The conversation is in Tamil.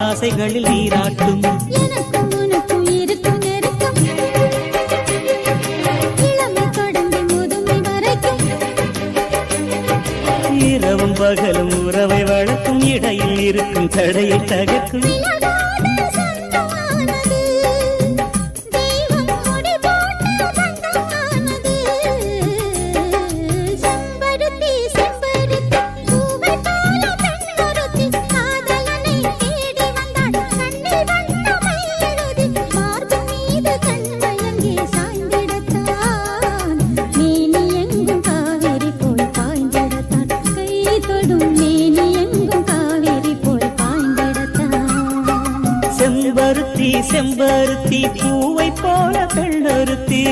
ஆசைகளில் நீராட்டும் எனக்கும் உனக்கும் இருக்கும் நெருக்கம் இளமை தொடங்கி முதுமை வரைக்கும் இரவும் பகலும் உறவை வளர்க்கும் இடையில் இருக்கும் தடையை தகர்க்கும் செம்பருத்தி பூவை போல பெண்ணொருத்தி